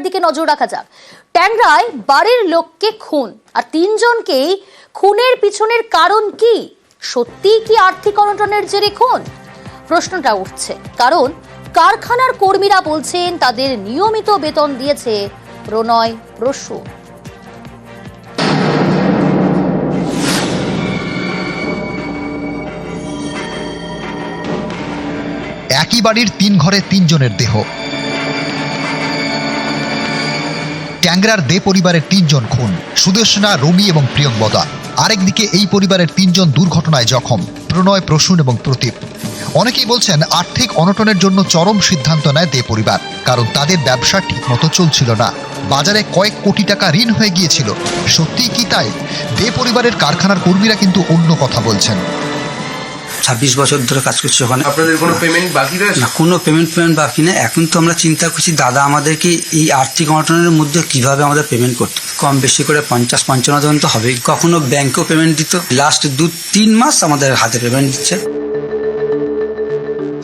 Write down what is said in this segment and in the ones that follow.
দিকে নজর রাখা যাক। ট্যাংরায় বাড়ির লোককে খুন, আর 3 জনকেই খুনের পিছনের কারণ কি? সত্যিই কি আর্থিক অনটনের জেরে খুন? প্রশ্নটা উঠছে, কারণ কারখানার কর্মীরা বলছেন তাদের নিয়মিত বেতন দিয়েছে প্রণয় প্রসূন। একই বাড়ির 3 ঘরে 3 জনের দেহ। ট্যাংরার দে পরিবারের 3 জন খুন, সুদর্শনা, রমি এবং প্রিয়ঙ্বদা। আরেকদিকে এই পরিবারের 3 জন দুর্ঘটনায় জখম, প্রণয়, প্রসূন এবং প্রতীপ। অনেকেই বলছেন আর্থিক অনটনের জন্য চরম সিদ্ধান্ত নেয় দে পরিবার, কারণ তাদের ব্যবসা ঠিকমতো চলছিল না। বাজারে কয়েক কোটি টাকা ঋণ হয়ে গিয়েছিল। সত্যিই কি তাই? দে পরিবারের কারখানার কর্মীরা কিন্তু অন্য কথা বলছেন। 26 বছর ধরে কাজ করছি ওখানে। আপনাদের কোনো পেমেন্ট বাকি রয়েছে? না, কোনো পেমেন্ট বাকি না। এখন তো আমরা চিন্তা করছি দাদা আমাদেরকে এই আর্থিক অনটনের মধ্যে কিভাবে আমাদের পেমেন্ট করতে, কম বেশি করে 50-55 তো হবেই। কখনো ব্যাংকেও পেমেন্ট দিত, লাস্ট 2-3 মাস আমাদের হাতে পেমেন্ট দিচ্ছে।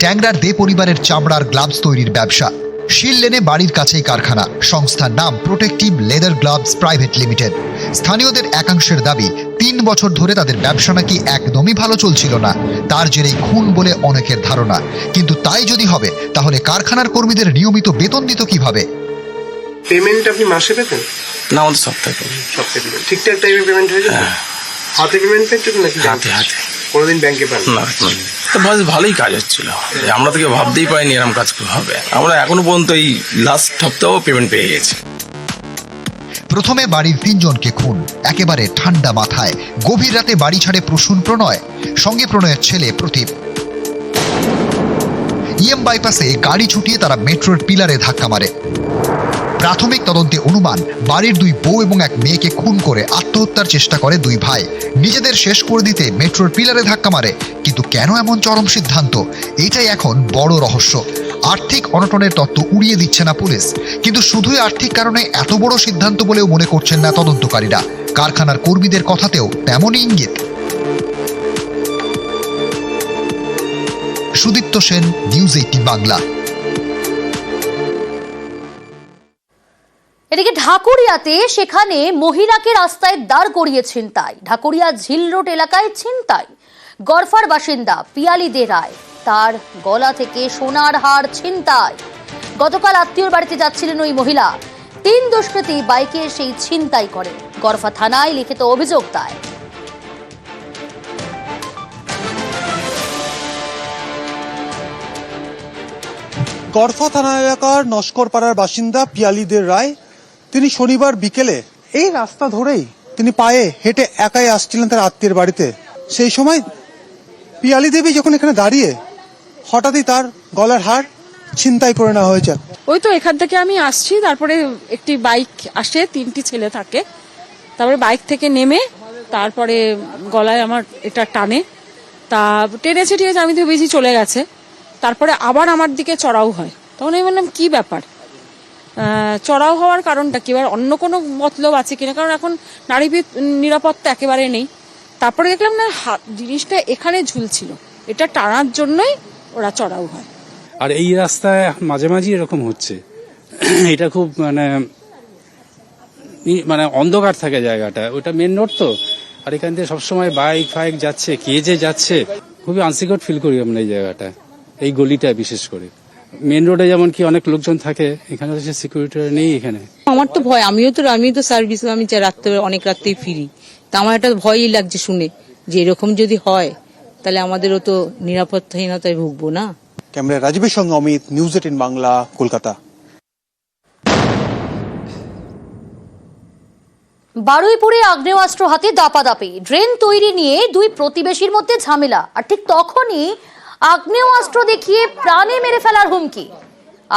ট্যাংরার দে পরিবারের চামড়ার গ্লাভস তৈরির ব্যবসা। শিল লেনে বাড়ির কাছেই কারখানা। সংস্থার নাম protective leather gloves private limited. স্থানীয়দের একাংশের দাবি 3 বছর ধরে তাদের ব্যবসা নাকি একদমই ভালো চলছিল না। তার জেরেই খুন বলে অনেকের ধারণা। কিন্তু তাই যদি হবে, তাহলে কারখানার কর্মীদের নিয়মিত বেতন দিত কিভাবে? পেমেন্ট আপনি মাসে পেতেন? না, আমাদের সপ্তাহে সপ্তাহে ঠিকঠাক টাইমে পেমেন্ট হয়ে যেত? হাতে পেমেন্ট পেতেন নাকি হাতে হাতে? কোনোদিন ব্যাংকে পান না, তো ভালোই কাজ হচ্ছিল। আমরা থেকে ভাবতেই পাইনি এরকম কাজ হবে। আমরা এখনো পর্যন্ত এই লাস্ট সপ্তাহেও পেমেন্ট পেয়ে গেছি। প্রথমে বাড়ির 3 জনকে খুন, একেবারে ঠান্ডা মাথায়। গভীর রাতে বাড়ি ছাড়ে প্রসূন, প্রণয়, সঙ্গে প্রণয়ের ছেলে প্রতীপ। ইএম বাইপাসে গাড়ি ছুটিয়ে তারা মেট্রোর পিলারে ধাক্কা মারে। প্রাথমিক তদন্তে অনুমান বাড়ির 2 বউ এবং 1 মেয়েকে খুন করে আত্মহত্যার চেষ্টা করে 2 ভাই। নিজেদের শেষ করে দিতে মেট্রোর পিলারে ধাক্কা মারে। কিন্তু কেন এমন চরম সিদ্ধান্ত? এটাই এখন বড় রহস্য। আর্থিক অনটনের তত্ত্ব উড়িয়ে দিচ্ছে না পুলিশ, কিন্তু শুধুই আর্থিক কারণে এত বড় সিদ্ধান্ত বলেও মনে করছেন না তদন্তকারীরা। কারখানার কর্মীদের কথাতেও তেমনই ইঙ্গিত। সুদীপ্ত সেন, নিউজ 18 বাংলা। এদিকে ঢাকুরিয়াতে সেখানে মহিলাকে রাস্তায় দাঁড় করিয়ে ছিনতাই। ঢাকুরিয়া ঝিল রোড এলাকায় ছিনতাই। গড়ফার বাসিন্দা পিয়ালি দে রায়, তার গলা থেকে সোনার হার ছিনতাই। গতকাল আত্মীয়র বাড়িতে যাচ্ছিলেন ওই মহিলা। 3 দুষ্কৃতী বাইকে সেই ছিনতাই করে। গড়ফা থানায় লিখিত অভিযোগ দায়। গড়ফা থানা এলাকার নস্করপাড়ার বাসিন্দা পিয়ালি দে রায়, তিনি শনিবার বিকেলে এই রাস্তা ধরেই তিনি পায়ে হেঁটে একাই আসছিলেন তার আত্মীয়ের বাড়িতে। সেই সময় পিয়ালি দেবী যখন এখানে দাঁড়িয়ে, হঠাৎই তার গলার হার ছিনতাই করে নেওয়া হয়েছে। ওই তো এখান থেকে আমি আসছি, তারপরে একটি বাইক আসে, 3টি ছেলে থাকে। তারপরে বাইক থেকে নেমে তারপরে গলায় আমার এটা টানে, তা টেনেছে, ঠিক আছে, আমি তো বেশি চলে গেছে। তারপরে আবার আমার দিকে চড়াও হয়। তখন আমি বললাম কি ব্যাপার, চড়াও হওয়ার কারণটা কি, এবার অন্য কোনো মতলব আছে কিনা, কারণ এখন নারী নিরাপত্তা একেবারে নেই। তারপরে দেখলাম না, জিনিসটা এখানে ঝুলছিল, এটা টানার জন্যই ওরা চড়াও হয়। আর এই রাস্তায় মাঝে মাঝে এরকম হচ্ছে। এটা খুব মানে অন্ধকার থাকে জায়গাটা, ওটা মেন রোড তো। আর এখান থেকে সবসময় বাইক ফাইক যাচ্ছে, কে যে যাচ্ছে, খুবই আনসিকিউর ফিল করি আমরা এই জায়গাটা, এই গলিটা বিশেষ করে। মেন রোডে যেমন কি অনেক লোকজন থাকে, এখানে তো সে সিকিউরিটি নেই এখানে। আমার তো ভয়, আমি তো সার্ভিস, আমি রাত্রে অনেক রাত্রেই ফিরি, তা আমার একটা ভয়ই লাগছে শুনে যে এরকম যদি হয় তাহলে আমাদেরও তো নিরাপত্তাহীনতায় ভুগবো না। ক্যামেরা রাজীবের সঙ্গে অমিত, নিউজ 18 বাংলা, কলকাতা। বারুইপুরে আগ্নেয়াস্ত্র হাতে দাপাদাপি। ড্রেন তৈরি নিয়ে 2 প্রতিবেশীর মধ্যে ঝামেলা, আর ঠিক তখনই আগ্নেয়াস্ত্র দেখিয়ে প্রাণে মেরে ফেলার হুমকি।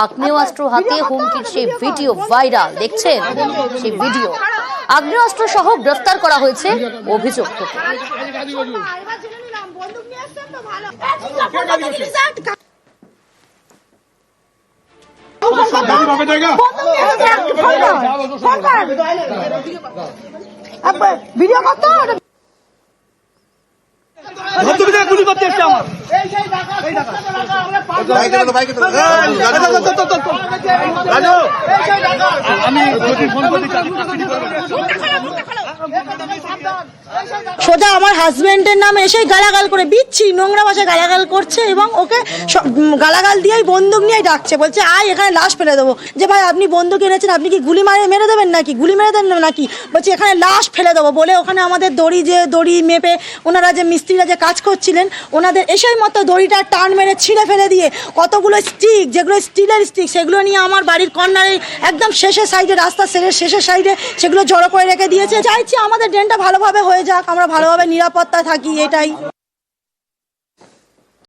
আগ্নেয়াস্ত্র হাতে হুমকির সেই ভিডিও ভাইরাল, দেখছেন সেই ভিডিও। আগ্নেয়াস্ত্র সহ গ্রেফতার করা হয়েছে অভিযুক্তকে। গুলি করতে এসছে আমার সোজা আমার হাজবেন্ডের নামে এসে গালাগাল করে বিচ্ছি নোংরা ভাষায় গালাগাল করছে এবং ওকে গালাগাল দিয়েই বন্দুক নিয়েই ডাকছে, বলছে আয় এখানে লাশ ফেলে দেবো। যে ভাই আপনি বন্দুক এনেছেন, আপনি কি গুলি মেরে দেবেন নাকি, গুলি মেরে দেন নাকি? বলছে এখানে লাশ ফেলে দেবো বলে ওখানে আমাদের দড়ি মেপে ওনারা যে মিস্ত্রিরা যে কাজ করছিলেন ওনাদের এসেই মতো দড়িটা টান মেরে ছিঁড়ে ফেলে দিয়ে কতগুলো স্টিক, যেগুলো স্টিলের স্টিক, সেগুলো নিয়ে আমার বাড়ির কর্নারে একদম শেষের সাইডে, রাস্তার শেষের সাইডে সেগুলো জড়ো করে রেখে দিয়েছে। চাইছি আমাদের ড্রেনটা ভালোভাবে হয়ে যাক, আমরা ভালোভাবে নিরাপত্তায় থাকি, এটাই।